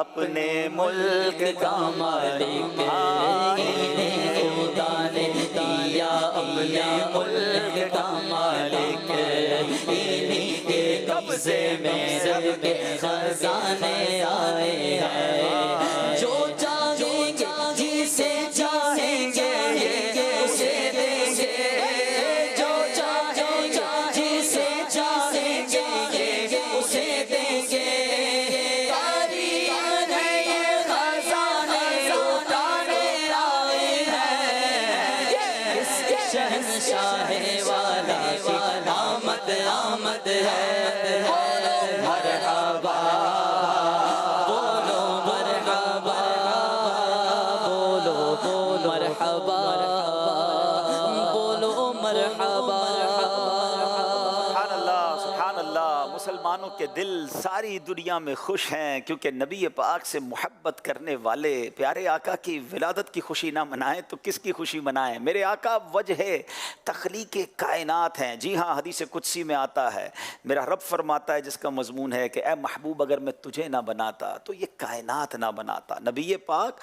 اپنے ملک کا مالک انہیں خدا نے دیا اپنے ملک کا مالک انہیں کے قبضے میں رب کے خزانے آئے ہیں جو چاہیں گے جسے چاہیں گے اسے دیں گے جو چاہیں گے جسے چاہیں گے اسے دیں گے شہنشاہ والا آمد آمد ہے مرحبا بولو مرحبا بولو مرحبا بولو مرحبا سبحان اللہ سبحان اللہ. مسلمانوں کے دل ساری دنیا میں خوش ہیں کیونکہ نبی پاک سے محبت کرنے والے پیارے آقا کی ولادت کی خوشی نہ منائیں تو کس کی خوشی منائیں؟ میرے آقا وجہ تخلیق کائنات ہیں. جی ہاں، حدیث قدسی میں آتا ہے، میرا رب فرماتا ہے جس کا مضمون ہے کہ اے محبوب اگر میں تجھے نہ بناتا تو یہ کائنات نہ بناتا. نبی پاک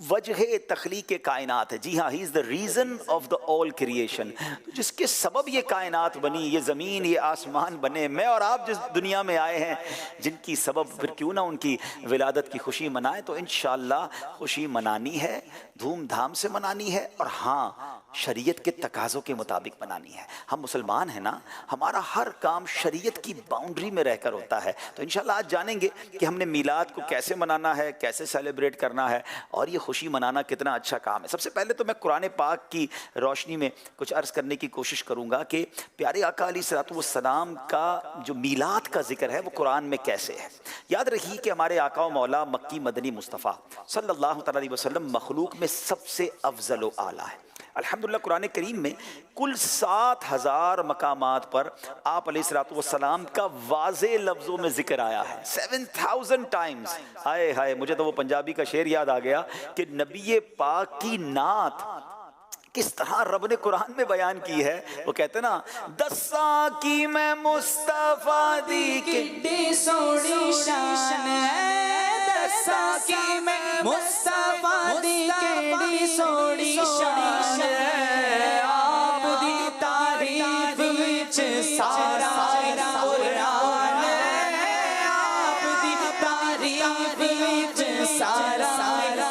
وجہ تخلیق کائنات ہے. جی ہاں، he is the reason of the all creation. جس کے سبب یہ کائنات بنی، یہ زمین، یہ آسمان بنے. میں اور آپ جس دنیا میں آئے ہیں جن کی سبب، پھر کیوں نہ ان کی ولادت کی خوشی منائیں. تو انشاءاللہ خوشی منانی ہے، دھوم دھام سے منانی ہے، اور ہاں شریعت کے تقاضوں کے مطابق منانی ہے. ہم مسلمان ہیں نا، ہمارا ہر کام شریعت کی باؤنڈری میں رہ کر ہوتا ہے. تو انشاءاللہ آج جانیں گے کہ ہم نے میلاد کو کیسے منانا ہے، کیسے سیلیبریٹ کرنا ہے، اور یہ خوشی منانا کتنا اچھا کام ہے. سب سے پہلے تو میں قرآن پاک کی روشنی میں کچھ عرض کرنے کی کوشش کروں گا کہ پیارے آقا علیہ الصلوۃ والسلام کا جو میلاد کا ذکر ہے وہ قرآن میں کیسے ہے. یاد رکھیے کہ ہمارے آقا و مولا مکی مدنی مصطفیٰ صلی اللہ تعالیٰ علیہ وسلم مخلوق میں سب سے افضل و اعلیٰ ہے. الحمدللہ قرآن کریم میں کل 7,000 مقامات پر آپ علیہ الصلوۃ والسلام کا واضح لفظوں میں ذکر آیا ہے. 7,000 ٹائمز. ہائے ہائے، مجھے تو وہ پنجابی کا شعر یاد آ گیا کہ نبی پاک کی نعت کس طرح رب نے قرآن میں بیان کی ہے. وہ کہتے ہیں نا، دساں کی میں مصطفیٰ دی کتنی سونی شان ہے، دساں کی میں مصطفیٰ دی کتنی سونی شان ہے. آپ دی تعریف وچ سارا قرآن ہے، آپ دی تعریف وچ سارا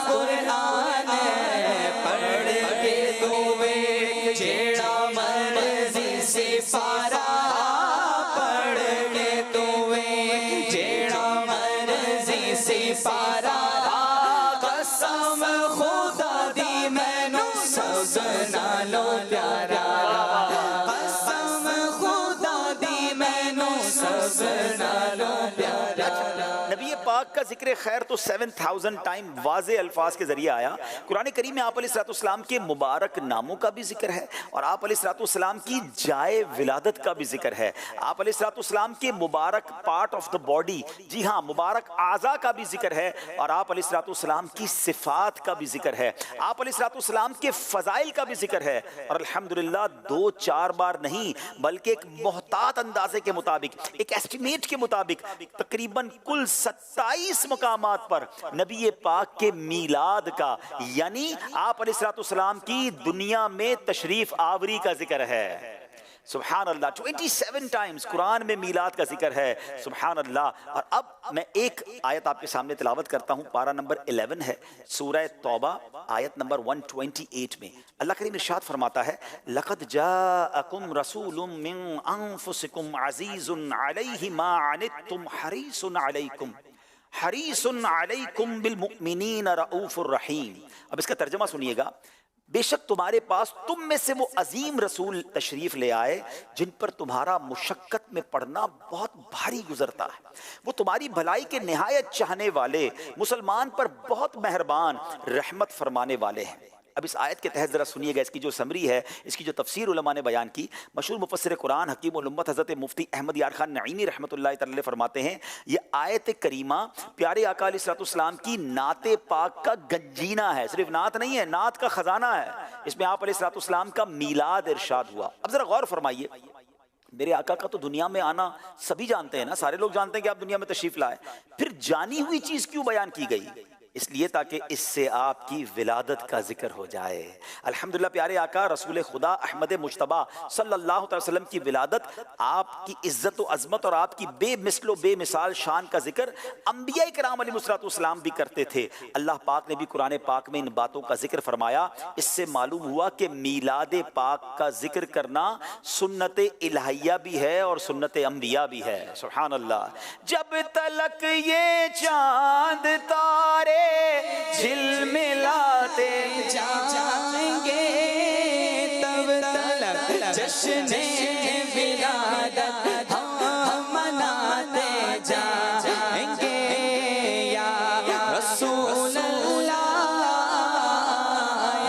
قرآن ہے. پڑھ کے دوے جیڑا مرضی سے پارا، پڑھ کے دوے جیڑا مرضی سے پارا. قسم خدا دی مینوں سب نالوں پیارا، قسم خدا دی مینوں سب نالوں پیارا. نبی پاک کا ذکر خیر تو 7,000 ٹائم واضح الفاظ کے ذریعے آیا. قرآن کریم میں آپ علیہ الصلوۃ والسلام کے مبارک ناموں کا بھی ذکر ہے، اور آپ علیہ الصلوۃ والسلام کی جائے ولادت کا بھی ذکر ہے. آپ علیہ الصلوۃ والسلام کے مبارک پارٹ آف دا باڈی، جی ہاں مبارک اعضاء کا بھی ذکر ہے، اور آپ علیہ الصلوۃ والسلام کی صفات کا بھی ذکر ہے. آپ علیہ الصلوۃ والسلام کے فضائل کا بھی ذکر ہے. اور الحمدللہ 2-4 بار نہیں بلکہ ایک محتاط اندازے کے مطابق، ایک ایسٹیمیٹ کے مطابق تقریباً کل 27 مقامات پر نبی پاک کے میلاد کا، یعنی آپ علیہ الصلوۃ والسلام کی دنیا میں تشریف آوری کا ذکر ہے. سبحان اللہ. 27 ٹائمز قرآن میں میلاد کا ذکر ہے. سبحان اللہ. اور اب میں ایک آیت آپ کے سامنے تلاوت کرتا ہوں. پارہ نمبر 11 ہے سورہ توبہ، آیت نمبر 128 میں اللہ کریم ارشاد فرماتا ہے، لَقَدْ جَاءَكُمْ رَسُولٌ مِّنْ أَنفُسِكُمْ عَزِيزٌ عَلَيْهِ مَا عَنِتُّمْ حَرِيصٌ عَلَيْكُمْ بِالْمُؤْمِنِينَ رَءُوفٌ الرَّحِيمٌ. اب اس کا ترجمہ سنیے گا. بے شک تمہارے پاس تم میں سے وہ عظیم رسول تشریف لے آئے جن پر تمہارا مشقت میں پڑنا بہت بھاری گزرتا ہے. وہ تمہاری بھلائی کے نہایت چاہنے والے، مسلمان پر بہت مہربان، رحمت فرمانے والے ہیں. اب اس آیت کے تحت ذرا سنیے گا، اس کی جو سمری ہے، اس کی جو تفسیر علماء نے بیان کی. مشہور مفسر قرآن حکیم الامت حضرت مفتی احمد یار خان نعیمی رحمۃ اللہ تعالی فرماتے ہیں، یہ آیت کریمہ پیارے آقا علیہ الصلوۃ والسلام کی نعت پاک کا گنجینہ ہے. صرف نعت نہیں ہے، نعت کا خزانہ ہے. اس میں آپ علیہ الصلوۃ والسلام کا میلاد ارشاد ہوا. اب ذرا غور فرمائیے، میرے آقا کا تو دنیا میں آنا سبھی جانتے ہیں نا، سارے لوگ جانتے ہیں کہ آپ دنیا میں تشریف لائے، پھر جانی ہوئی چیز کیوں بیان کی گئی؟ اس لیے تاکہ اس سے آپ کی ولادت کا ذکر ہو جائے۔ الحمدللہ پیارے آقا رسول خدا احمد مجتبیٰ صلی اللہ علیہ وسلم کی ولادت، آپ کی عزت و عظمت اور آپ کی بے مثل و بے مثال شان کا ذکر انبیاء کرام علیہ السلام بھی کرتے تھے۔ اللہ پاک نے بھی قرآن پاک میں ان باتوں کا ذکر فرمایا۔ اس سے معلوم ہوا کہ میلاد پاک کا ذکر کرنا سنت الہیہ بھی ہے اور سنت انبیاء بھی ہے۔ سبحان اللہ۔ جب تلک یہ چاند تارے جھلملاتے جائیں گے تب تلک جشن ولادت ہم مناتے جائیں گے یا رسول اللہ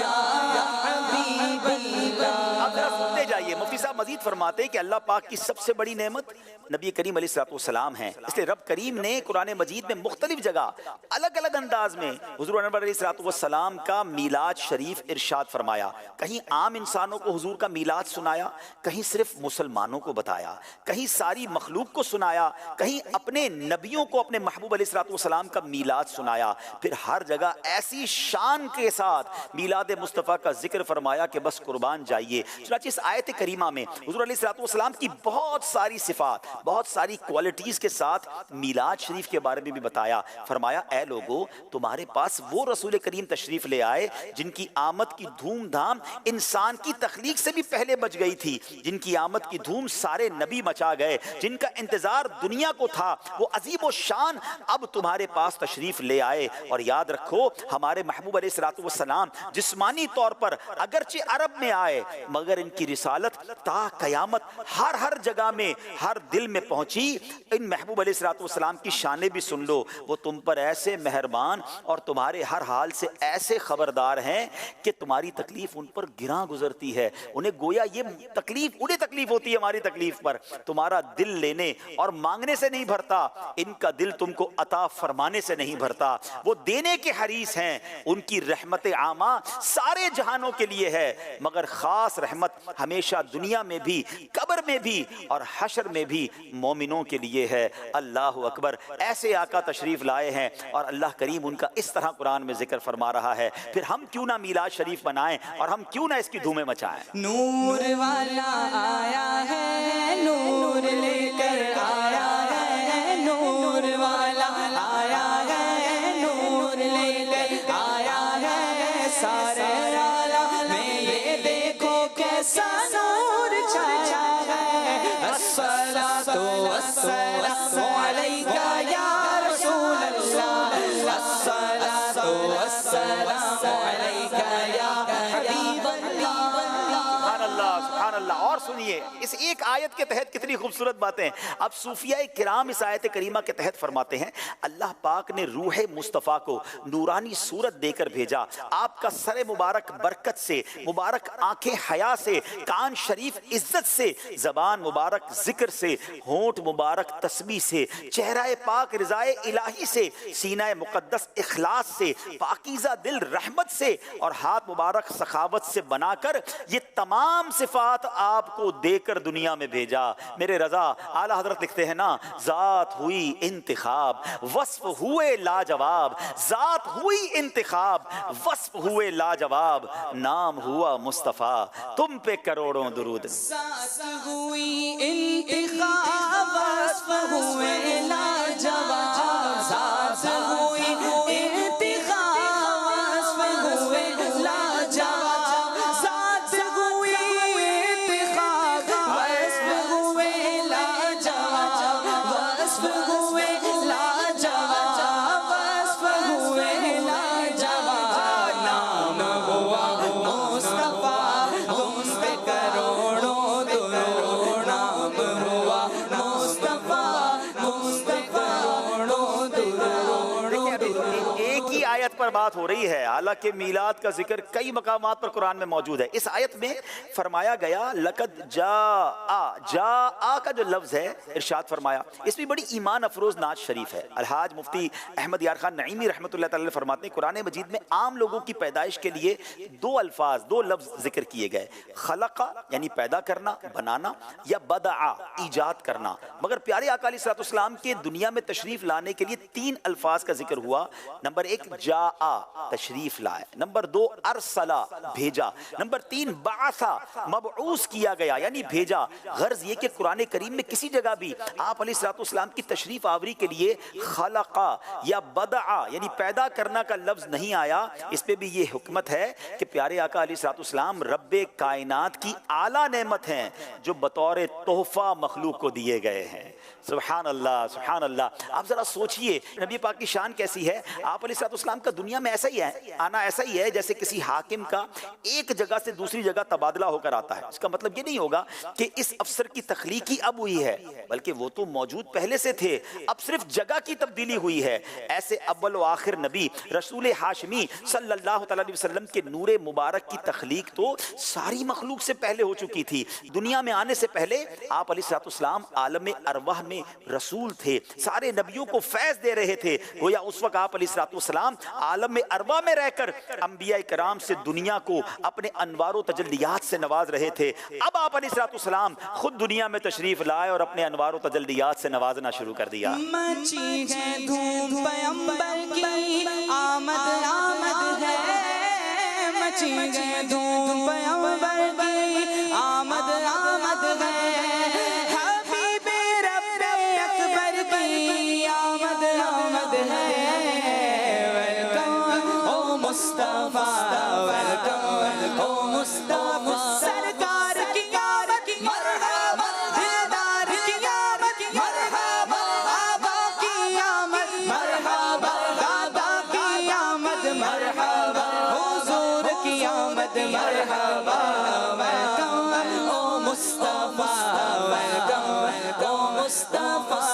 یا حبیب اللہ۔ اب ذرا سنتے جائیے، مفتی صاحب مزید فرماتے ہیں کہ اللہ پاک کی سب سے بڑی نعمت نبی کریم علیہ السلام ہیں۔ اس لیے رب کریم نے قرآن مجید میں مختلف جگہ الگ الگ انداز میں حضور انور علیہ السلام کا میلاد شریف ارشاد فرمایا۔ کہیں عام انسانوں کو حضور کا میلاد سنایا، کہیں صرف مسلمانوں کو بتایا، کہیں ساری مخلوق کو سنایا، کہیں اپنے نبیوں کو اپنے محبوب علیہ السلام کا میلاد سنایا۔ پھر ہر جگہ ایسی شان کے ساتھ میلاد مصطفیٰ کا ذکر فرمایا کہ بس قربان جائیے۔ چنانچہ اس آیت کریمہ میں حضور علیہ السلام کی بہت ساری صفات، بہت ساری کوالٹیز کے ساتھ میلاد شریف کے بارے میں بھی بتایا۔ فرمایا اے لوگو، تمہارے پاس وہ رسول کریم تشریف لے آئے جن کی آمد کی دھوم دھام انسان کی تخلیق سے بھی پہلے بچ گئی تھی، جن کی آمد کی دھوم سارے نبی مچا گئے، جن کا انتظار دنیا کو تھا، وہ عظیم و شان اب تمہارے پاس تشریف لے آئے۔ اور یاد رکھو ہمارے محبوب علیہ السلام جسمانی طور پر اگرچہ عرب میں آئے مگر ان کی رسالت تا قیامت ہر جگہ میں ہر دل میں پہنچی۔ ان محبوب علیہ السلام کی شانیں بھی سن لو، وہ تم پر ایسے مہربان اور تمہارے ہر حال سے ایسے خبردار ہیں کہ تمہاری تکلیف ان پر گراں گزرتی ہے، انہیں گویا یہ تکلیف انہیں تکلیف ہوتی ہے ہماری تکلیف پر۔ تمہارا دل لینے اور مانگنے سے نہیں بھرتا، ان کا دل تم کو عطا فرمانے سے نہیں بھرتا۔ وہ دینے کے حریص ہیں، ان کی رحمت عامہ سارے جہانوں کے لیے ہے، مگر خاص رحمت ہمیشہ دنیا میں بھی، قبر میں بھی اور حشر میں بھی مومنوں کے لیے ہے۔ اللہ اکبر۔ ایسے آقا تشریف لائے ہیں اور اللہ کریم ان کا اس طرح قرآن میں ذکر فرما رہا ہے، پھر ہم کیوں نہ میلاد شریف بنائیں اور ہم کیوں نہ اس کی دھومیں مچائیں۔ نور والا آیا ہے، نور لے کر آیا ہے، نور والا آیا ہے، نور لے کر آیا ہے، سارے عالم میں یہ دیکھو کیسا نور چھایا ہے۔ الصلاۃ والسلام علیکہ یا رسول اللہ، الصلاۃ والسلام علیکہ یا حبیب اللہ۔ سبحان اللہ سبحان اللہ۔ اور سنیے اس ایک آیت کے تحت کتنی خوبصورت باتیں۔ اب صوفیاء کرام اس آیت کریمہ کے تحت فرماتے ہیں اللہ پاک نے روح مصطفیٰ کو نورانی صورت دے کر بھیجا، آپ کا سر مبارک برکت سے، مبارک آنکھیں حیا سے، کان شریف عزت سے، زبان مبارک ذکر سے، ہونٹ مبارک تسبیح سے، چہرہ پاک رضائے الہی سے، سینہ مقدس اخلاص سے، پاکیزہ دل رحمت سے اور ہاتھ مبارک سخاوت سے بنا کر یہ تمام صفات آپ کو دے کر دنیا میں بھیجا۔ میرے رضا اعلیٰ حضرت لکھتے ہیں نا، ذات ہوئی انتخاب وصف ہوئے لاجواب، ذات ہوئی انتخاب وصف ہوئے لاجواب، نام ہوا مصطفیٰ تم پہ کروڑوں درود۔ ذات ہوئی انتخاب وصف ہوئے لاجواب، ذات ہوئی انتخاب وصف ہوئے لاجواب، ذات ہوئی انتخاب وصف ہوئے لاجواب، وصف ہوئے لاجواب، وصف ہوئے لاجواب، نام ہوا مصطفیٰ تم پہ کروڑوں درود، نام ہوا مصطفیٰ تم پہ کروڑوں درود۔ ایک ہی آیت میلاد پر بات ہو رہی ہے، حالانکہ میلاد کا ذکر کئی مقامات پر قرآن میں موجود ہے۔ اس آیت میں فرمایا گیا لقد جاء کا جو لفظ ہے ارشاد فرمایا، اس میں بڑی ایمان افروز نعت شریف ہے۔ الحاج مفتی احمد یار خان نعیمی رحمۃ اللہ تعالی فرماتے ہیں قرآن مجید میں عام لوگوں کی پیدائش کے لیے دو الفاظ، دو لفظ ذکر کیے گئے، خلق یعنی پیدا کرنا، بنانا، یا بدع ایجاد کرنا، مگر پیارے آقا علیہ الصلوۃ والسلام کے دنیا میں تشریف لانے کے لیے تین الفاظ کا ذکر ہوا۔ نمبر ایک جاء تشریف لائے، نمبر دو ارسلا بھیجا، نمبر تین بعثا مبعوث کیا گیا یعنی بھیجا۔ غرض یہ کہ قرآن کریم میں کسی جگہ بھی آپ علیہ الصلوۃ والسلام کی تشریف آوری کے لیے خلق یا بدع یعنی پیدا کرنا کا لفظ نہیں آیا۔ اس پہ بھی یہ حکمت ہے کہ پیارے آقا علیہ الصلوۃ والسلام رب کائنات کی اعلیٰ نعمت ہیں جو بطور تحفہ مخلوق کو دیے گئے ہیں۔ سبحان اللہ سبحان اللہ۔ آپ ذرا سوچئے نبی پاک کی شان کیسی ہے۔ آپ علیہ الصلوۃ والسلام کا دنیا میں ایسا ہی ہے، آنا ایسا ہی ہے جیسے کسی حاکم کا ایک جگہ سے دوسری جگہ تبادلہ ہو کر آتا ہے۔ اس کا مطلب یہ نہیں ہوگا کہ اس افسر کی تخلیق ہی اب ہوئی ہے، بلکہ وہ تو موجود پہلے سے تھے، اب صرف جگہ کی تبدیلی ہوئی ہے۔ ایسے اول و آخر نبی رسول ہاشمی صلی اللہ تعالی علیہ وسلم کے نور مبارک کی تخلیق تو ساری مخلوق سے پہلے ہو چکی تھی۔ دنیا میں آنے سے پہلے آپ علیہ الصلوۃ والسلام عالم ارواح میں رسول تھے، سارے نبیوں کو فیض دے رہے تھے۔ گویا اس وقت آپ علیہ الصلوۃ والسلام عالم ارواح میں رہ کر انبیاء کرام سے دنیا کو اپنے انوار و تجلیات سے نواز رہے تھے۔ اب آپ علیہ الصلوۃ والسلام خود دنیا میں تشریف لائے اور اپنے انوار و تجلیات سے نوازنا شروع کر دیا۔ مچی ہے دھوم پیغمبر کی آمد آمد ہے، مچی ہے دھوم پیغمبر کی آمد آمد ہے، حبیب رب اکبر کی آمد آمد ہے۔ ویلکم او مصطفیٰ، ویلکم او مصطفیٰ، سرکار کی آمد مرحبا، دلدار کی آمد مرحبا، آبا کی آمد مرحبا، دادا کی آمد مرحبا، حضور کی آمد مرحبا۔ ویلکم او مصطفیٰ، ویلکم او مصطفیٰ۔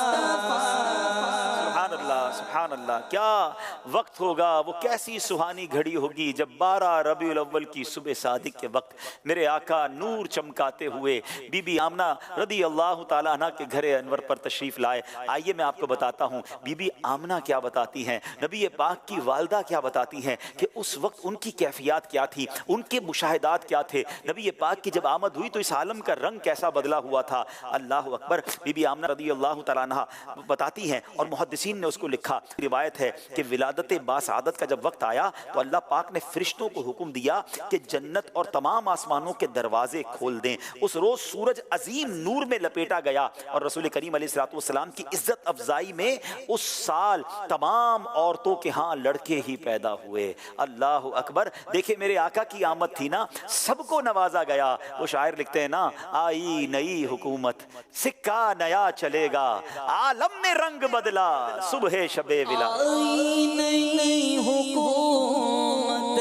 سبحان اللہ سبحان اللہ، کیا وقت ہوگا، وہ کیسی سہانی گھڑی ہوگی جب 12 ربیع الاول کی صبح صادق کے وقت میرے آقا نور چمکاتے ہوئے بی بی آمنہ رضی اللہ تعالیٰ عنہ کے گھر انور پر تشریف لائے۔ آئیے میں آپ کو بتاتا ہوں بی بی آمنہ کیا بتاتی ہیں، نبی پاک کی والدہ کیا بتاتی ہیں کہ اس وقت ان کی کیفیات کیا تھی، ان کے مشاہدات کیا تھے۔ نبی پاک کی جب آمد ہوئی تو اس عالم کا رنگ کیسا بدلا ہوا تھا۔ اللہ اکبر۔ بی بی آمنہ رضی اللہ تعالیٰ عنہ بتاتی ہیں اور محدثین نے اس کو لکھا، روایت ہے کہ ولادت باسعادت کا جب وقت آیا تو اللہ پاک نے فرشتوں کو حکم دیا کہ جنت اور تمام آسمانوں کے دروازے کھول دیں۔ اس روز سورج عظیم نور میں لپیٹا گیا اور رسول کریم علیہ الصلوۃ والسلام کی عزت افزائی میں اس سال تمام عورتوں کے ہاں لڑکے ہی پیدا ہوئے۔ اللہ اکبر۔ دیکھیں میرے آقا کی آمد تھی نا، سب کو نوازا گیا۔ وہ شاعر لکھتے ہیں نا، آئی نئی حکومت سکہ نیا چلے گا، عالم نے رنگ بدلا صبح شب ولا۔ آئی نئی نئی حکومت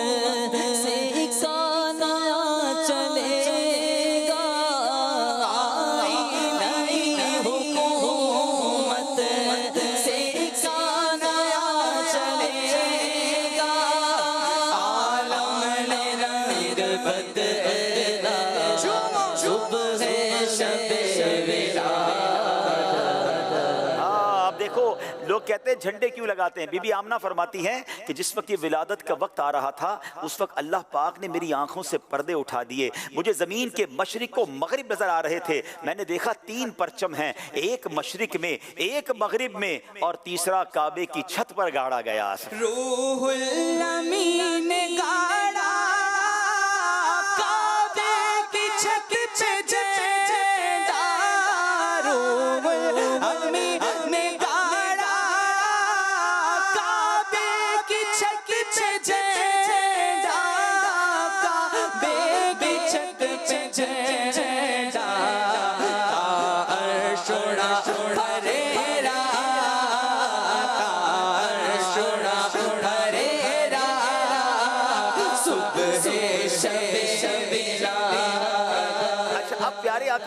سے ایک سال نیا چلے گا، آئی نئی نئی حکومت سے ایک سال نیا چلے گا، عالم نے رنگ بدلا صبح شب ولا۔ آپ دیکھو لوگ کہتے ہیں جھنڈے کیوں لگاتے ہیں، بی بی آمنہ فرماتی ہیں کہ جس وقت یہ ولادت کا وقت آ رہا تھا اس وقت اللہ پاک نے میری آنکھوں سے پردے اٹھا دیے، مجھے زمین کے مشرق و مغرب نظر آ رہے تھے۔ میں نے دیکھا 3 پرچم ہیں، ایک مشرق میں، ایک مغرب میں اور تیسرا کعبے کی چھت پر گاڑا گیا۔ روح الامین نے گاڑا کعبے کی چھت پہ جھنڈا، روح الامین نے گاڑا کعبے کی چھت پہ جھنڈا، کعبے کی چھت پہ جھنڈا، عرش اڑا پھریرا، عرش اڑا پھریرا،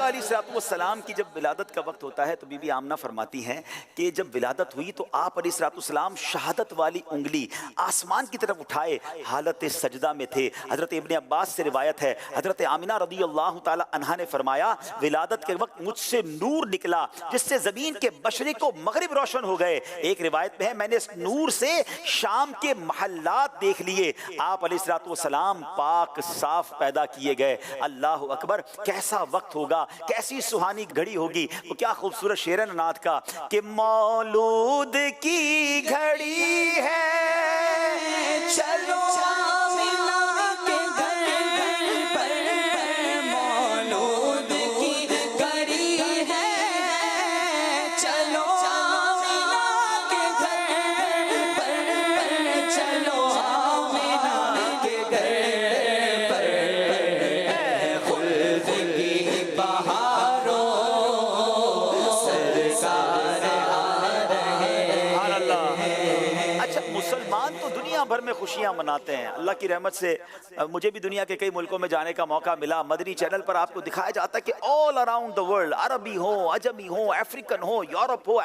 آقا علیہ السلام کی جب ولادت کا وقت ہوتا ہے تو بی بی آمنہ فرماتی ہیں کہ جب ولادت ہوئی تو آپ علیہ السلام شہادت والی انگلی آسمان کی طرف اٹھائے حالت سجدہ میں تھے۔ حضرت ابن عباس سے روایت ہے، حضرت آمنہ رضی اللہ تعالی عنہا نے فرمایا ولادت کے وقت مجھ سے نور نکلا جس سے زمین کے مشرق و مغرب روشن ہو گئے۔ ایک روایت میں ہے میں نے اس نور سے شام کے محلات دیکھ لیے۔ آپ علیہ السلام پاک صاف پیدا کیے گئے۔ اللہ اکبر، کیسا وقت ہوگا، کیسی سہانی گھڑی ہوگی۔ وہ کیا خوبصورت شعر ہے نعت کا کہ مولود کی گھڑی ہے چلو آمنہ کے گھر پر مولود کی گھڑی ہے، چلو آمنہ کے گھر پر، چلو آمنہ کے گھر پر، خلد کی بہاروں سرکار آ رہے ہیں۔ اچھا، مسلمان تو دنیا بھر میں خوشیاں مناتے ہیں۔ اللہ کی رحمت سے مجھے بھی دنیا کے کئی ملکوں میں جانے کا موقع ملا۔ مدنی چینل پر آپ کو دکھایا جاتا ہے کہ آل اراؤنڈ دا ورلڈ، عربی ہو، عجمی ہو، افریقن ہو، یورپ ہو،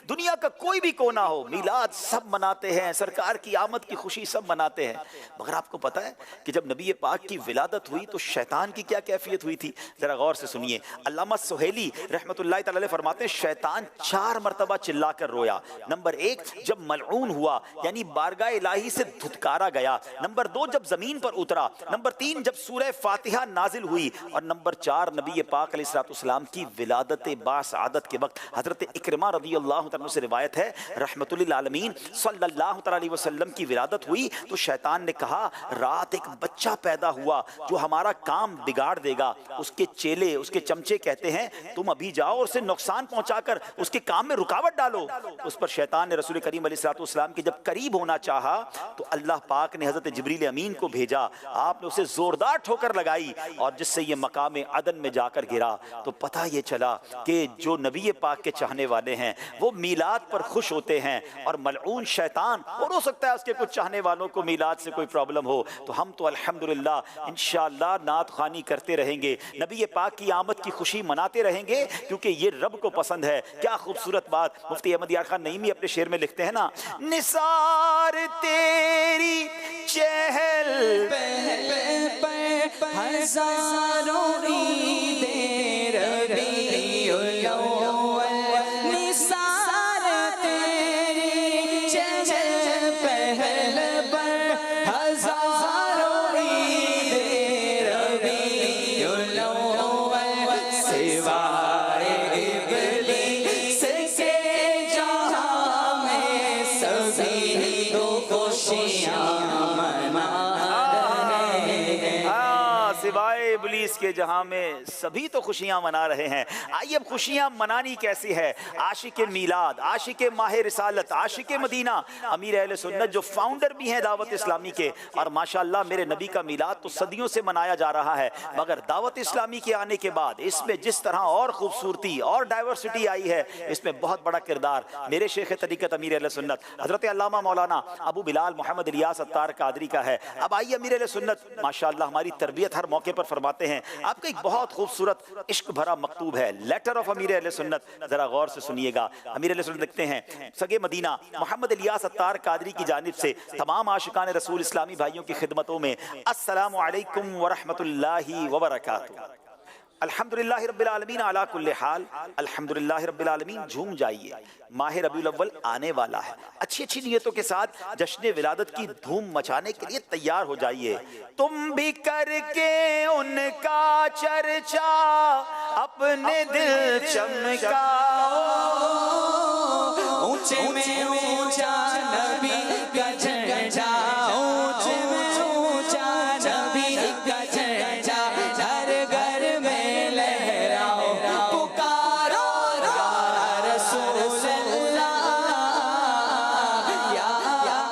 دنیا کا کوئی بھی کونا ہو، میلاد سب مناتے ہیں، سرکار کی آمد کی خوشی سب مناتے ہیں۔ مگر آپ کو پتا ہے کہ جب نبی پاک کی ولادت ہوئی تو شیطان کی کیا کیفیت ہوئی تھی؟ ذرا غور سے سنیے۔ علامہ سہیلی رحمۃ اللہ تعالی علیہ فرماتے ہیں شیطان 4 مرتبہ چلا کر رویا۔ نمبر 1 جب ملعون ہوا یعنی بارگاہ الہی سے دھتکارا گیا، نمبر 2 جب زمین پر اترا، نمبر 3 جب سورہ فاتحہ نازل ہوئی، اور نمبر 4 نبی پاک علیہ السلام کی ولادت باسعادت کے وقت حضرت اکرمہ رضی اللہ عنہ سے روایت ہے رحمت للعالمین صلی اللہ علیہ وسلم کی ولادت ہوئی تو شیطان نے کہا رات ایک بچہ پیدا ہوا جو ہمارا کام بگاڑ دے گا۔ اس کے چیلے، اس کے چمچے کہتے ہیں تم ابھی جاؤ اور اسے نقصان پہنچا کر اس کے کام میں رکاوٹ ڈالو۔ اس پر شیطان نے رسول کریم علیہ السلام کی جب قریب ہونا چاہا تو اللہ پاک نے حضرت جبریل امین کو بھیجا، آپ نے اسے زوردار ٹھوکر لگائی اور جس سے یہ مقام عدن میں جا کر گرا۔ تو پتہ یہ چلا کہ جو نبی پاک کے چاہنے والے ہیں وہ میلاد پر خوش ہوتے ہیں، اور ملعون شیطان، اور ہو سکتا ہے اس کے کچھ چاہنے والوں کو میلاد سے کوئی پرابلم ہو، تو ہم تو الحمدللہ انشاءاللہ نعت خوانی کرتے رہیں گے، نبی پاک کی آمد کی خوشی مناتے رہیں گے کیونکہ یہ رب کو پسند ہے۔ کیا خوبصورت بات مفتی احمد یار خان نعیمی اپنے شعر میں لکھتے ہیں نا، نثار تیری چہل پہل پر ہزاروں عیدیں ربیع الاول، نثار تیری چہل پہل پر ہزاروں عیدیں ربیع الاول، سوائے ابلیس کے جہاں میں سبھی تو خوشیاں سوائے ابلیس کے جہاں میں سبھی تو خوشیاں منا رہے ہیں۔ آئیے اب خوشیاں منانی کیسی ہے؟ عاشق میلاد، عاشق ماہ رسالت، عاشق مدینہ امیر اہل سنت جو فاؤنڈر بھی ہیں دعوت اسلامی کے، اور ماشاءاللہ میرے نبی کا میلاد تو صدیوں سے منایا جا رہا ہے، مگر دعوت اسلامی کے آنے کے بعد اس میں جس طرح اور خوبصورتی اور ڈائیورسٹی آئی ہے، اس میں بہت بڑا کردار میرے شیخ طریقت امیر اہل سنت حضرت علامہ مولانا ابو بلال محمد الیاس عطار قادری کا ہے۔ اب آئیے امیر اہل سنت ماشاءاللہ ہماری تربیت ہر موقع پر فرماتے ہیں، آپ کا ایک بہت خوبصورت عشق بھرا مکتوب ہے لیٹر آف امیر اہل سنت، ذرا غور سے سنیے گا۔ امیر اہل سنت لکھتے ہیں سگے مدینہ محمد الیاس عطار قادری کی جانب سے تمام عاشقان رسول اسلامی بھائیوں کی خدمتوں میں السلام علیکم ورحمۃ اللہ وبرکاتہ۔ الحمدللہ رب العالمین علی کل حال، الحمدللہ رب العالمین، جھوم جائیے، ماہ ربیع الاول آنے والا ہے، اچھی اچھی نیتوں کے ساتھ جشن ولادت کی دھوم مچانے کے لیے تیار ہو جائیے۔ تم بھی کر کے ان کا چرچا اپنے دل چمکاؤ، اونچے میں اونچا نبی کا جھنڈا، اونچے میں اونچا نبی کا جھنڈا، ہر گھر میں لہراؤ، پکارو یا رسول اللہ، یا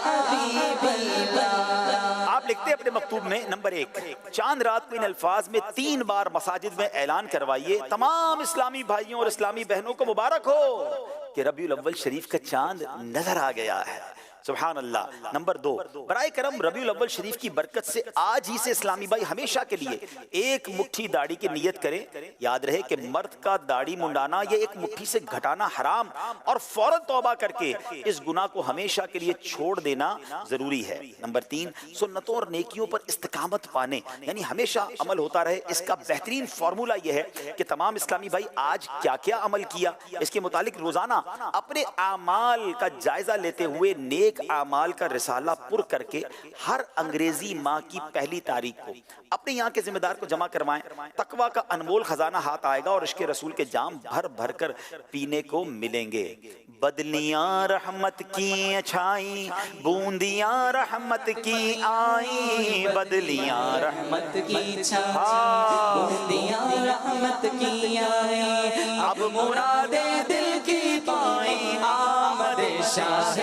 حبیب اللہ۔ آپ لکھتے اپنے مکتوب میں نمبر 1 چاند رات کو ان الفاظ میں 3 بار مساجد میں اعلان کروائیے، تمام اسلامی بھائیوں اور اسلامی بہنوں کو مبارک ہو کہ ربیع الاول شریف کا چاند نظر آ گیا ہے۔ سبحان اللہ۔ نمبر 2، برائے کرم ربیع الاول شریف کی برکت سے آج ہی سے اسلامی بھائی ہمیشہ کے لیے ایک مٹھی داڑھی کی نیت کریں۔ یاد رہے کہ مرد کا داڑھی منڈانا یا ایک مٹھی سے گھٹانا حرام، اور فوراً توبہ کر کے اس گناہ کو ہمیشہ کے لیے چھوڑ دینا ضروری ہے۔ نمبر 3، سنتوں اور نیکیوں پر استقامت پانے یعنی ہمیشہ عمل ہوتا رہے، اس کا بہترین فارمولہ یہ ہے کہ تمام اسلامی بھائی آج کیا کیا عمل کیا، اس کے متعلق روزانہ اپنے اعمال کا جائزہ لیتے ہوئے نیک اعمال کا رسالہ پر کر کے ہر انگریزی ماہ کی پہلی تاریخ کو اپنے یہاں کے ذمہ دار کو جمع کروائیں۔ تقویٰ کا انمول خزانہ ہاتھ آئے گا اور عشق رسول کے جام بھر بھر کر پینے کو ملیں گے۔ بدلیاں رحمت کی چھائیں، بوندیاں رحمت کی آئیں، بدلیاں رحمت کی چھائیں، بوندیاں رحمت کی آئیں، اب مرادیں دل کی پائیں، آمد شاہ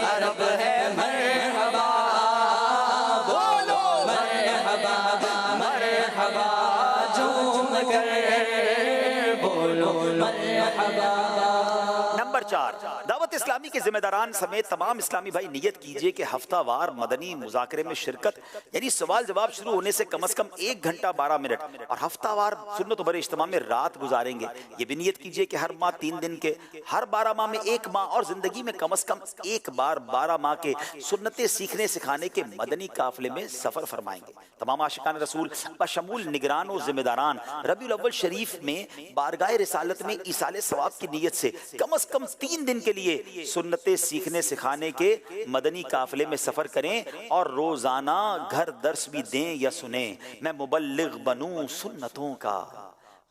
عرب ہے مرحبا، بولو مرحبا مرحبا، جھوم کر بولو مرحبا۔ نمبر 4، دعوت اسلامی کے ذمہ داران سمیت تمام اسلامی بھائی نیت کیجئے کہ ہفتہ وار مدنی مذاکرے میں شرکت یعنی سوال جواب شروع ہونے سے کم از کم 1 گھنٹہ 12 منٹ اور ہفتہ وار سنت و بر اجتماع میں رات گزاریں گے۔ یہ بھی نیت کیجئے کہ ہر ماہ 3 دن کے، ہر 12 ماہ میں 1 ماہ اور زندگی میں کم از کم 1 بار 12 ماہ کے سنتیں سیکھنے سکھانے کے مدنی قافلے میں سفر فرمائیں گے۔ تمام عاشقان رسول بشمول نگران و ذمہ داران ربیع الاول شریف میں بارگاہ رسالت میں ایصال ثواب کی نیت سے کم از کم 3 دن کے لیے سنتیں سیکھنے سکھانے کے مدنی قافلے میں سفر کریں اور روزانہ گھر درس بھی دیں یا سنیں۔ میں مبلغ بنوں سنتوں کا،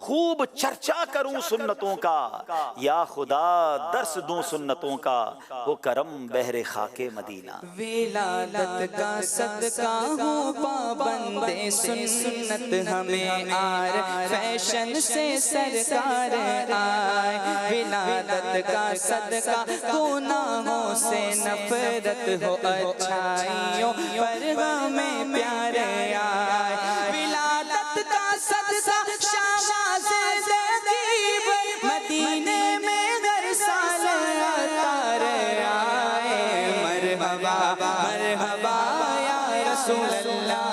خوب چرچا کروں سنتوں کا، یا خدا درس دوں سنتوں کا، وہ کرم بحر خاک مدینہ۔ ولادت کا صدقہ ہوں پابند سنت ہمیں آر، فیشن سے سرکار آئے، ولادت کا صدقہ گناہوں سے نفرت ہو، اچھائیوں پر ہمیں پیار آئے، ولادت کا صدقہ مدینے میں در سال اتار آئے، مرحبا مرحبا یا رسول اللہ۔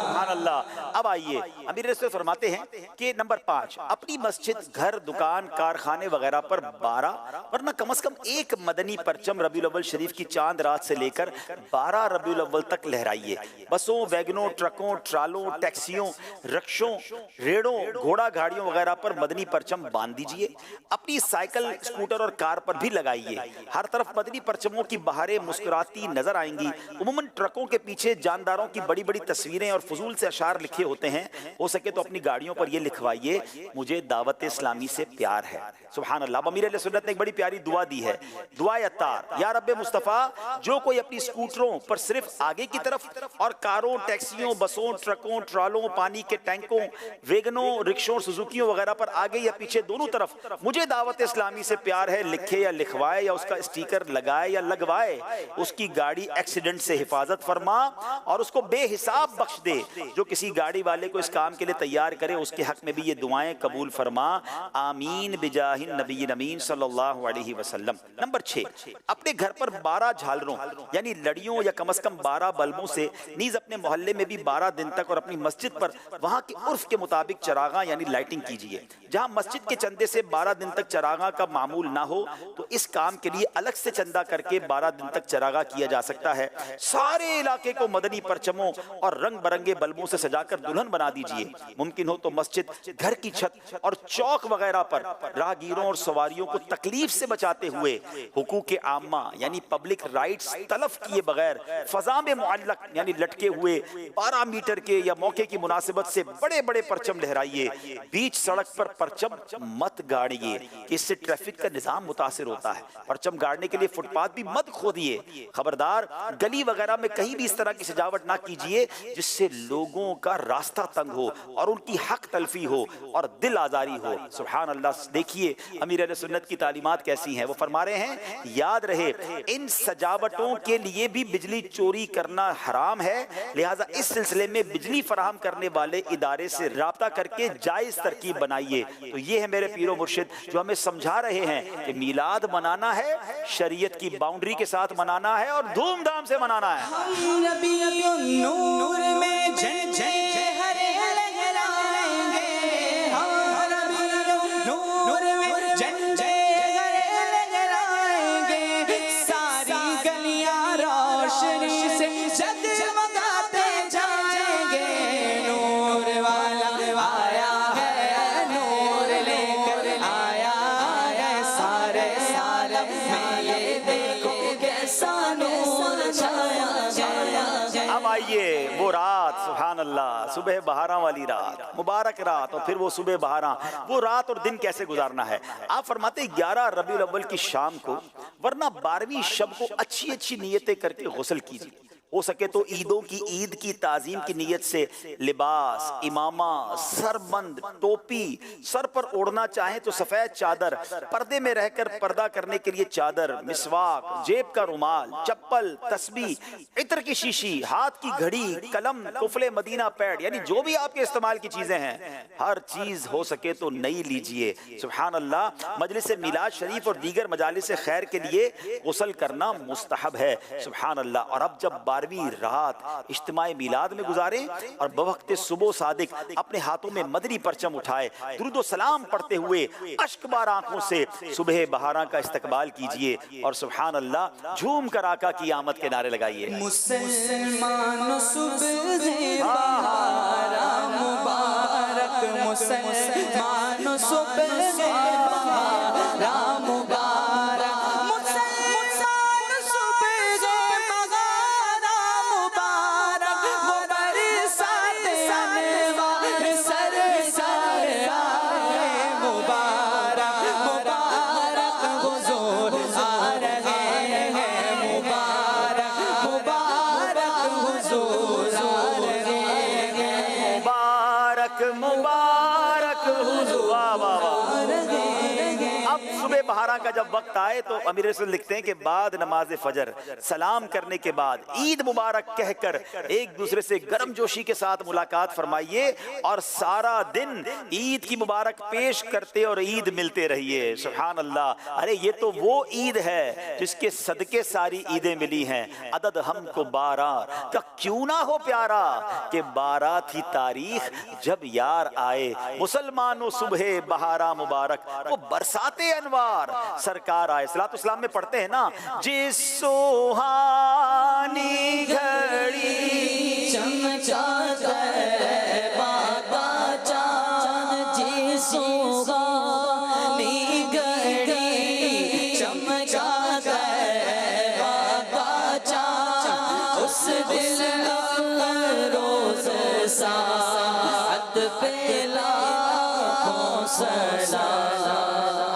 سبحان اللہ۔ اب آئیے امیر رسول فرماتے ہیں کہ نمبر 5، اپنی مسجد، گھر، دکان، کارخانے وغیرہ پر 12 ورنہ کم از کم 1 مدنی پرچم ربیع الاول شریف کی چاند رات سے لے کر 12 ربیع الاول تک لہرائیے۔ بسوں، ویگنوں، ٹرکوں، ٹرالوں، ٹیکسیوں، رکشوں، ریڑوں، گھوڑا گاڑیوں وغیرہ پر مدنی پرچم باندھ دیجئے۔ اپنی سائیکل، اسکوٹر اور کار پر بھی لگائیے۔ ہر طرف مدنی پرچموں کی بہاریں مسکراتی نظر آئیں گی۔ عموماً ٹرکوں کے پیچھے جانداروں کی بڑی بڑی تصویریں اور فضول سے اشعار لکھے ہوتے ہیں، ہو سکے تو اپنی گاڑیوں پر یہ لکھوائیے، مجھے دعوت اسلامی سے پیار ہے۔ سبحان اللہ۔ امیر اہل سنت نے ایک بڑی پیاری دعا دی ہے، دعائے عطار، یا رب مصطفیٰ، جو کوئی اپنی سکوٹروں پر صرف آگے کی طرف اور کاروں، ٹیکسیوں، بسوں، ٹرکوں، ٹرالوں، پانی کے ٹینکوں، ویگنوں، رکشوں، سزوکیوں وغیرہ پر آگے یا پیچھے دونوں طرف مجھے دعوت اسلامی سے پیار ہے لکھے یا لکھوائے یا اس کا اسٹیکر لگائے یا لگوائے، اس کی گاڑی ایکسیڈنٹ سے حفاظت فرما اور اس کو بے حساب بخش دے۔ جو کسی گاڑی والے کو اس کام کے لیے تیار کرے اس کے حق میں بھی یہ دعائیں قبول فرما، آمین بجاہ النبی امین صلی اللہ علیہ وسلم۔ نمبر 6، اپنے گھر پر 12 جھالروں یعنی لڑیوں یا کم از کم 12 بلبوں سے نیز اپنے محلے میں بھی 12 دن تک اور اپنی مسجد پر وہاں کے عرف کے مطابق چراغاں یعنی لائٹنگ کیجیے۔ جہاں مسجد کے چندے سے 12 دن تک چراغاں کا معمول نہ ہو تو اس کام کے لیے الگ سے چندہ کر کے 12 دن تک چراغاں کیا جا سکتا ہے۔ سارے علاقے کو مدنی پرچموں اور رنگ برنگے بلبوں سے سجا کر دلہن بنا دیجئے۔ ممکن ہو تو مسجد، گھر کی چھت اور چوک وغیرہ پر راہگیروں اور سواریوں کو تکلیف سے بچاتے ہوئے حقوق عامہ یعنی پبلک رائٹس تلف کیے بغیر فضا میں معلق یعنی لٹکے ہوئے 12 میٹر کے یا موقع کی مناسبت سے بڑے بڑے پرچم لہرائیے۔ بیچ سڑک پر پرچم مت گاڑیے کہ اس سے ٹریفک کا نظام متاثر ہوتا ہے۔ پرچم گاڑنے کے لیے فٹ پاتھ بھی مت کھودیے۔ خبردار گلی وغیرہ میں کہیں بھی اس طرح کی سجاوٹ نہ کیجیے جس سے لوگوں کا راستہ تنگ ہو اور ان کی حق تلفی ہو اور دل آزاری ہو۔ سبحان اللہ، دیکھیے امیر اہل سنت کی تعلیمات کیسی ہیں۔ وہ فرما رہے ہیں یاد رہے ان سجاوٹوں کے لیے بھی بجلی چوری کرنا حرام ہے، لہٰذا اس سلسلے میں بجلی فراہم کرنے والے ادارے سے رابطہ کر کے جائز ترکیب بنائیے۔ تو یہ ہے میرے پیر و مرشد جو ہمیں سمجھا رہے ہیں کہ میلاد منانا ہے، شریعت کی باؤنڈری کے ساتھ منانا ہے اور دھوم دھام سے منانا ہے۔ ہم نبی النور میں جھنڈے ہرے لہرائیں گے، ہم نبی النور میں جھنڈے ہرے لہرائیں گے، ساری گلیاں روشنی سے جگمگاتے جائیں گے، نور والا آیا ہے، نور لے کر آیا ہے، سارے عالم میں یہ دیکھو کیسا نور چھایا گیا۔ اب آئیے وہ رات، سبحان اللہ، صبح بہاراں والی رات، مبارک رات، اور پھر وہ صبح بہاراں، وہ رات اور دن کیسے گزارنا ہے۔ آپ فرماتے ہیں 11 ربیع الاول کی شام کو، ورنہ 12ویں شب کو اچھی اچھی نیتیں کر کے غسل کیجیے، ہو سکے تو عیدوں کی عید کی تعظیم کی نیت سے لباس، امامہ، سربند، ٹوپی، سر پر اوڑھنا چاہیں تو سفید چادر، پردے میں رہ کر پردہ کرنے کے لیے چادر، مسواک، جیب کا رومال، چپل، تسبیح، عطر کی شیشی، ہاتھ کی گھڑی، قلم، قفل مدینہ پیڈ، یعنی جو بھی آپ کے استعمال کی چیزیں ہیں ہر چیز ہو سکے تو نئی لیجئے۔ سبحان اللہ، مجلس میلاد شریف اور دیگر مجالس خیر کے لیے غسل کرنا مستحب ہے۔ سبحان اللہ۔ اور اب جب 12ویں رات اجتماع میلاد میں گزاریں اور بوقت صبح صادق اپنے ہاتھوں میں مدنی پرچم اٹھائے درود و سلام پڑھتے ہوئے اشک بار آنکھوں سے صبح بہاراں کا استقبال کیجئے اور سبحان اللہ جھوم کر آقا کی آمد کے نعرے لگائیے۔ مسلمان صبح بہاراں مبارک، مسلمان صبح بہاراں مبارک، مسلمان صبح بہاراں مبارک، وہ برسات انوار سرسار آئے، مبارک مبارک حضور آ رہے ہیں، مبارک مبارک حضور آ رہے ہیں، مبارک مبارک حضور، واہ واہ واہ۔ اب صبح بہاراں کا جب وقت آئے تو امیر رسول لکھتے ہیں کہ بعد نماز فجر سلام کرنے کے بعد عید مبارک کہہ کر ایک دوسرے سے گرم جوشی کے ساتھ ملاقات فرمائیے اور سارا دن عید کی مبارک پیش کرتے اور عید ملتے رہیے۔ سبحان اللہ۔ ارے یہ تو وہ عید ہے جس کے صدقے ساری عیدیں ملی ہیں۔ عدد ہم کو 12 کا کیوں نہ ہو پیارا، کہ 12 تھی تاریخ جب یار آئے، مسلمانوں صبح بہاراں مبارک، وہ برسات انوار سرکار آئے۔ صلاۃ والسلام میں پڑھتے ہیں نا، جس سوہانی گھڑی چمچا کر بابا چاند، جس سوہانی گھڑی چمچا کر بابا چاند، اس دل روز ساعت پہ لاکھوں سلام۔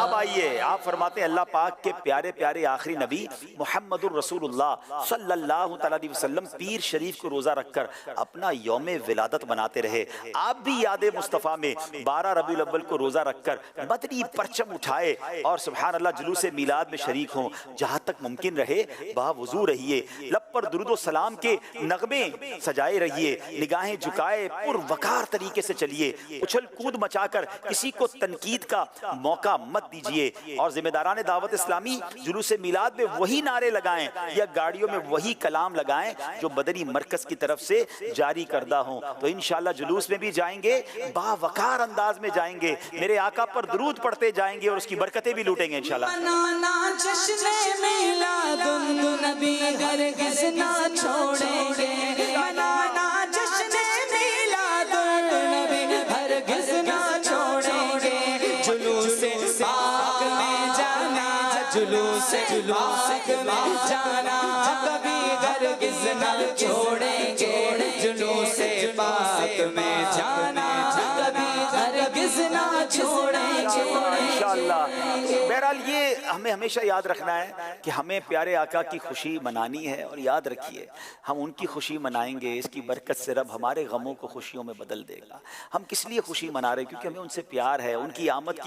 اب آئیے آپ فرماتے ہیں اللہ پاک کے پیارے پیارے آخری نبی محمد الرسول اللہ صلی اللہ علیہ وسلم پیر شریف کو روزہ رکھ کر اپنا یوم ولادت مناتے رہے۔ آپ بھی یاد مصطفیٰ میں 12 ربیع الاول کو روزہ رکھ کر مدنی پرچم اٹھائے اور سبحان اللہ جلوس میلاد میں شریک ہوں۔ جہاں تک ممکن رہے باوضو رہیے، لب پر درود و سلام کے نغمے سجائے رہیے، نگاہیں جھکائے پر وقار طریقے سے چلیے، اچھل کود مچا کر کسی کو تنقید کا موقع مت دیجئے، اور ذمہ داران دعوت اسلامی جلوس میلاد میں وہی نعرے لگائیں یا گاڑیوں میں وہی کلام لگائیں جو مدنی مرکز کی طرف سے جاری کردہ ہوں۔ تو انشاءاللہ جلوس میں بھی جائیں گے، باوقار انداز میں جائیں گے، میرے آقا پر درود پڑھتے جائیں گے اور اس کی برکتیں بھی لوٹیں گے انشاءاللہ۔ منانا جشن میلاد النبی ہرگز نہ چھوڑیں گے، منانا جشن میلاد النبی ہرگز نہ چھوڑیں گے، جلوس پاک میں جانا، جلوس پاک میں جانا کبھی ہرگز نہ چھوڑیں گے، جلوس پاک میں جانا کبھی ہرگز ہرگز نہ چھوڑیں گے انشاءاللہ۔ بہرحال یہ ہمیں ہمیشہ یاد رکھنا ہے کہ ہمیں پیارے آقا کی خوشی منانی ہے، اور یاد رکھیے ہم ان کی خوشی منائیں گے، اس کی برکت سے رب ہمارے غموں کو خوشیوں میں بدل دے گا۔ ہم کس لیے خوشی منا رہے ہیں؟ کیونکہ ہمیں ان سے پیار ہے، ان کی آمد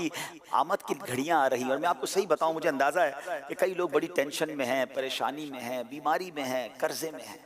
کی گھڑیاں آ رہی ہیں۔ اور میں آپ کو صحیح بتاؤں، مجھے اندازہ ہے کہ کئی لوگ بڑی ٹینشن میں ہیں، پریشانی میں ہیں، بیماری میں ہیں، قرضے میں ہیں۔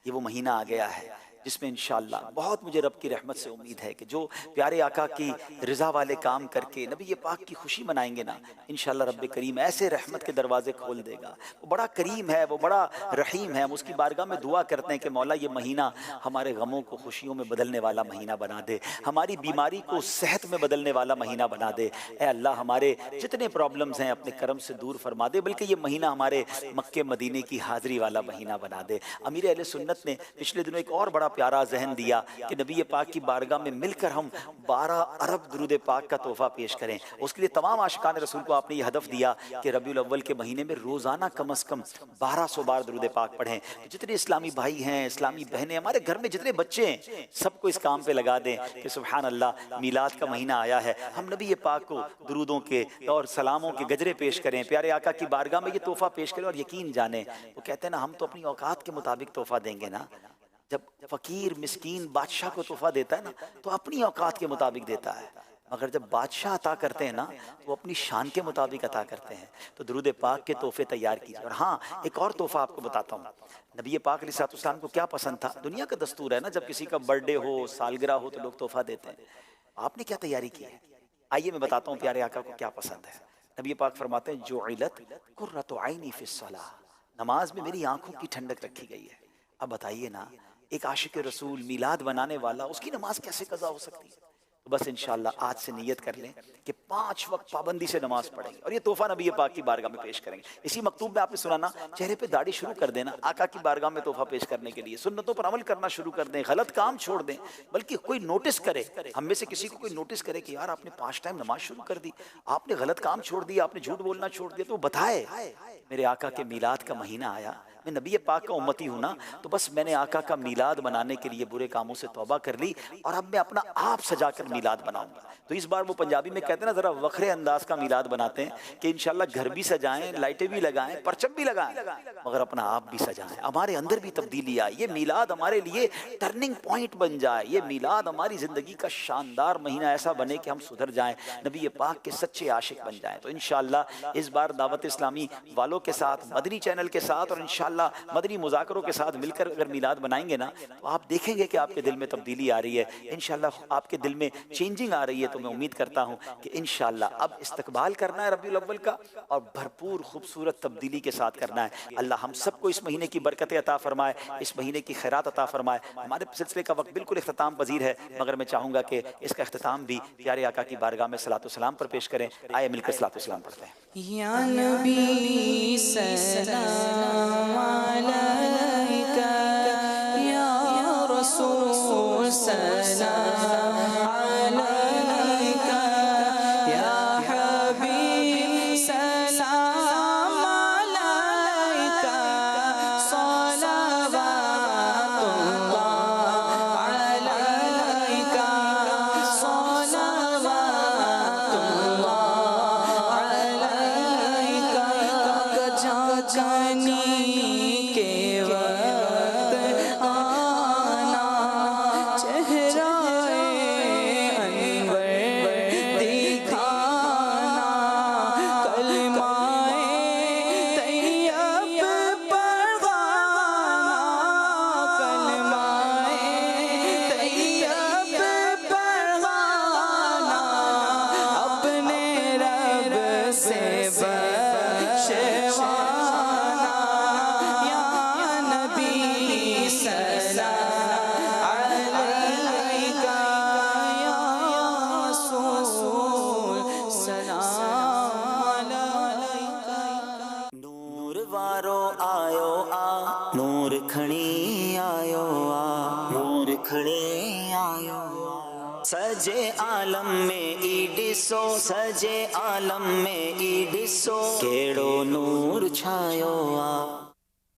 یہ وہ مہینہ آ گیا ہے جس میں انشاءاللہ بہت مجھے رب کی رحمت سے امید ہے کہ جو پیارے آقا کی رضا والے کام کر کے نبی پاک کی خوشی منائیں گے نا، انشاءاللہ رب کریم ایسے رحمت کے دروازے کھول دے گا۔ وہ بڑا کریم ہے، وہ بڑا رحیم ہے۔ ہم اس کی بارگاہ میں دعا کرتے ہیں کہ مولا یہ مہینہ ہمارے غموں کو خوشیوں میں بدلنے والا مہینہ بنا دے، ہماری بیماری کو صحت میں بدلنے والا مہینہ بنا دے۔ اے اللہ ہمارے جتنے پرابلمز ہیں اپنے کرم سے دور فرما دے، بلکہ یہ مہینہ ہمارے مکے مدینے کی حاضری والا مہینہ بنا دے۔ امیر اہل سنت نے پچھلے دنوں ایک اور بڑا پیارا ذہن دیا کہ نبی پاک کی بارگاہ میں مل کر ہم 12 ارب درود پاک کا تحفہ پیش کریں۔ اس کے لیے تمام عاشقان رسول کو آپ نے یہ ہدف دیا کہ ربیع الاول کے مہینے میں روزانہ کم از کم 1200 بار درود پاک پڑھیں۔ جتنے اسلامی بھائی ہیں، اسلامی بہنیں، ہمارے گھر میں جتنے بچے ہیں، سب کو اس کام پہ لگا دیں کہ سبحان اللہ میلاد کا مہینہ آیا ہے، ہم نبی پاک کو درودوں کے اور سلاموں کے گجرے پیش کریں، پیارے آقا کی بارگاہ میں یہ تحفہ پیش کریں۔ اور یقین جانیں، وہ کہتے ہیں نا ہم تو اپنی اوقات کے مطابق تحفہ دیں گے نا۔ جب فقیر مسکین بادشاہ کو تحفہ دیتا ہے نا تو اپنی اوقات کے مطابق دیتا ہے، مگر جب بادشاہ عطا کرتے ہیں نا تو وہ اپنی شان کے مطابق عطا کرتے ہیں۔ تو درود پاک کے تحفے تیار کیجیے۔ اور ہاں، ایک اور تحفہ آپ کو بتاتا ہوں۔ نبی پاک علیہ السلام کو کیا پسند تھا؟ دنیا کا دستور ہے نا، جب کسی کا برتھ ڈے ہو، سالگرہ ہو تو لوگ تحفہ دیتے ہیں۔ آپ نے کیا تیاری کی ہے؟ آئیے میں بتاتا ہوں پیارے آقا کو کیا پسند ہے۔ نبی پاک فرماتے ہیں جعلت قرۃ عینی فی الصلاۃ، نماز میں میری آنکھوں کی ٹھنڈک رکھی گئی ہے۔ اب بتائیے نا، ایک عاشق رسول میلاد بنانے والا، اس کی نماز کیسے قضا ہو سکتی ہے؟ تو بس انشاءاللہ آج سے نیت کر لیں کہ 5 وقت پابندی سے نماز پڑھیں گے، اور یہ تحفہ نبی پاک کی بارگاہ میں پیش کریں گے۔ اسی مکتوب میں آپ نے سنا نا، چہرے پہ داڑھی شروع کر دینا آقا کی بارگاہ میں تحفہ پیش کرنے کے لیے، سنتوں پر عمل کرنا شروع کر دیں، غلط کام چھوڑ دیں، بلکہ کوئی نوٹس کرے، ہم میں سے کسی کو کوئی نوٹس کرے کہ یار آپ نے 5 ٹائم نماز شروع کر دی، آپ نے غلط کام چھوڑ دیا، آپ نے جھوٹ بولنا چھوڑ دیا، تو بتائے میرے آقا کے میلاد کا مہینہ آیا، میں نبی پاک کا امتی ہوں نا، تو بس میں نے آقا کا میلاد بنانے کے لیے برے کاموں سے توبہ کر لی، اور اب میں اپنا آپ سجا کر میلاد بناؤں گا۔ تو اس بار وہ پنجابی میں کہتے ہیں نا، ذرا وکھرے انداز کا میلاد بناتے ہیں کہ انشاءاللہ گھر بھی سجائیں، لائٹیں بھی لگائیں، پرچم بھی لگائیں، مگر اپنا آپ بھی سجائیں، ہمارے اندر بھی تبدیلی آئے، یہ میلاد ہمارے لیے ٹرننگ پوائنٹ بن جائے، یہ میلاد ہماری زندگی کا شاندار مہینہ ایسا بنے کہ ہم سدھر جائیں، نبی پاک کے سچے عاشق بن جائیں۔ تو انشاءاللہ اس بار دعوت اسلامی والوں کے ساتھ، مدنی چینل کے ساتھ، اور انشاءاللہ مدنی مذاکروں کے ساتھ مل کر اگر میلاد بنائیں گے نا تو آپ دیکھیں گے کہ آپ کے دل میں تبدیلی آ رہی ہے، انشاءاللہ آپ کے دل میں چینجنگ آ رہی ہے۔ تو میں امید کرتا ہوں کہ انشاءاللہ اب استقبال کرنا ہے ربیع الاول کا، اور بھرپور خوبصورت تبدیلی کے ساتھ کرنا ہے۔ اللہ ہم سب کو اس مہینے کی برکتیں عطا فرمائے، اس مہینے کی خیرات عطا فرمائے۔ ہمارے سلسلے کا وقت بالکل اختتام پذیر ہے، مگر میں چاہوں گا کہ اس کا اختتام بھی پیارے آقا کی بارگاہ میں صلاۃ و سلام پر پیش کریں۔ آئے مل کر صلاۃ و سلام پڑھتے ہیں۔ یا نبی سلام علیکہ، یا رسول سلام علیکہ، یا حبیب سلام علیکہ، صلوات اللہ علیکہ، صلوات اللہ علیکہ۔ جانی کے وقت آنا، چہرہ انور دکھانا، کلمہ طیب پڑھانا، کلمہ طیب پڑھانا، اپنے رب سے بخشوانا، یا نبی سلام علیکہ، یا رسول سلام علیکہ۔ نور وارو آیو آ، نور کھڑی آیو آ، نور کھڑی آیو آ، سجے عالم میں ای ڈسو، سجے عالم میں ای ڈسو، کیڑو نور چھایو آ۔